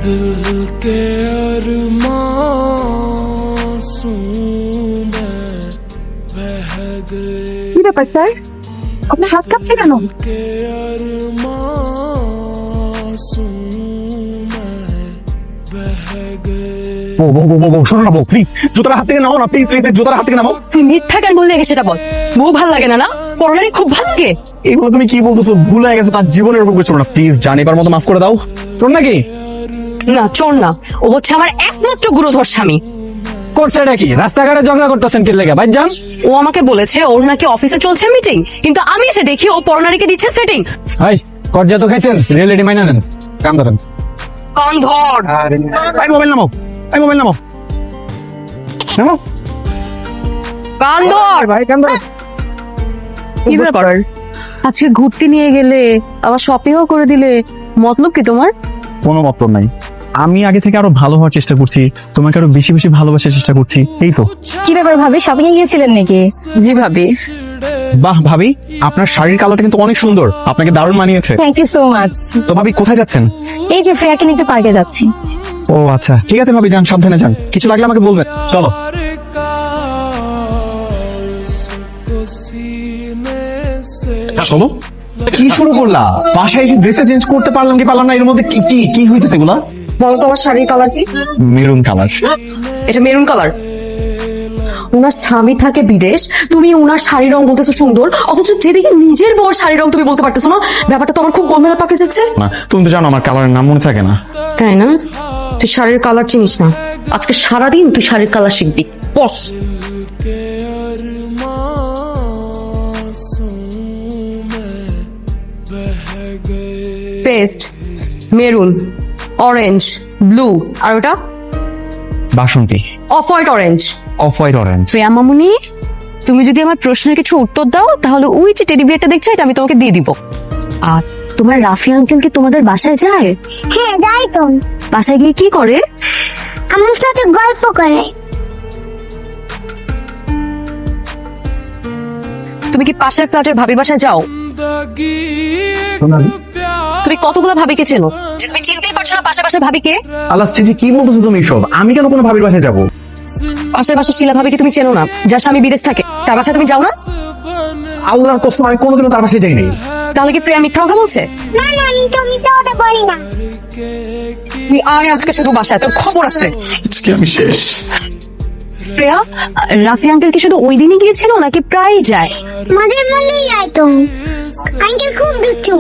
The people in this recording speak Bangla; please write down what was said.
दिल के अरमासूं में बह गए কি ব্যাপার স্যার, আপনার হাত কাঁপছে কেন? के अरमासूं में बह गए শোনো না বউ, প্লিজ জুতার হাত থেকে নামো না, প্লিজ প্লিজ জুতার হাত থেকে নামো। তুই মিথ্যা কেন বললি আগে সেটা বল। বউ ভাল লাগে না না? পরনারী খুব ভালো লাগে। এগুলো তুমি কি বলতেছো? ভুল হয়ে গেছো, তার জীবনের উপর কিছু না, প্লিজ জানিবার মতো মাফ করে দাও। শোন নাকি না চোর না, ও হচ্ছে আমার একমাত্র গুরুধর স্বামী। করছে এটা কি? রাস্তাঘাটে ঝগড়া করতেছেন কি লেগে? ভাই যান। ও আমাকে বলেছে ওর নাকি অফিসে চলছে মিটিং, কিন্তু আমি এসে দেখি ও পরনারীকে দিচ্ছে সেটিং। ভাই কর্জা তো খাইছেন, রিয়েলিটি মাইনা নেন, কাম ধরেন। কান ধর। ভাই মোবাইল নামাও, ভাই মোবাইল নামাও, নামাও কান ধর। ভাই, কাম ধরেন। কি ব্যাপার? আজকে ঘুরতে নিয়ে গেলে আবার শপিংও করে দিলে, মতলব কি তোমার? কোনো মতলব নাই, আমি আগে থেকে আরো ভালো হওয়ার চেষ্টা করছি, তোমাকে আরো বেশি বেশি ভালোবাসার চেষ্টা করছি, এই তো। কি ব্যাপার ভাবি, শপিং এ গিয়েছিলেন নাকি? জি ভাবি। বাহ ভাবি, আপনার শাড়ির কালারটা কিন্তু অনেক সুন্দর, আপনাকে দারুণ মানিয়েছে। Thank you so much. তো ভাবি কোথায় যাচ্ছেন? এই যে ফ্রেয়াকে নিয়ে একটু পার্কে যাচ্ছি। ও আচ্ছা, ঠিক আছে ভাবি, যান, সাবধানে যান, কিছু লাগলে আমাকে বলবেন। চলো। চলো। কি শুরু করলা? বাসায় এসে ড্রেসে চেঞ্জ করতে পারলাম কি পারলাম না, এর মধ্যে কি কি কি হইতেছে এগুলা? বলো তোমার শাড়ির কালার কি? Maroon colour. এটা মেরুন কালার। উনার স্বামী থাকে বিদেশ, তুমি উনার শাড়ির রং বলতেছো সুন্দর, অথচ যেদিকে নিজের বউর শাড়ির রং তুমি বলতে পারতেছো না। ব্যাপারটা তো আমার খুব গোলমেলা পাকে যাচ্ছে। না তুমি তো জানো আমার কালারের নাম মনে থাকে না। তাই না? তুই শাড়ির কালার চিনিস না, আজকে সারাদিন তুই শাড়ির কালার শিখবি। বস। के अरमासूं में बह गए পেস্ট মেরুন, অরেঞ্জ, ব্লু, আর ওটা বাসন্তী। Off white orange. Off white orange. Priya মামুনি, তুমি যদি আমার প্রশ্নের কিছু উত্তর দাও তাহলে ওই যে টেডি বিয়ারটা দেখছো এটা আমি তোমাকে দিয়ে দিব। আর তোমার রাফি আঙ্কেল কি তোমাদের বাসায় যায়? হ্যাঁ যাই তো, বাসায় গিয়ে কি করে? আমার সাথে গল্প করে। তুমি কি পাশের ফ্ল্যাটের ভাবির বাসায় যাও? তুমি কতগুলো ভাবিকে চেনো যে তুমি চিনতেই পারছো না পাশের বাসার ভাবিকে? আল্লাহ জি, কি বলতেছো তুমি সব? আমি কেন কোনো ভাবির বাসায় যাবো? পাশের বাসার শিলা ভাবিকে তুমি চেনো না, যার স্বামী বিদেশ থাকে, তার বাসায় তুমি যাও না? আল্লাহর কসম আমি কোনোদিনও তার বাসায় যাইনি। তাহলে কি প্রিয়া মিথ্যা কথা বলছে? না না, আমি তো ওটা বলি না। তুই আয় আজকে শুধু বাসায়, তোর খবর আছে। আজকে আমি শেষ। প্রিয়া, রাফি আঙ্কেল কি শুধু ওই দিনই গিয়েছিল নাকি প্রায় যায়? মাঝে মধ্যেই যাই তো, আঙ্কেল খুব দুষ্টু।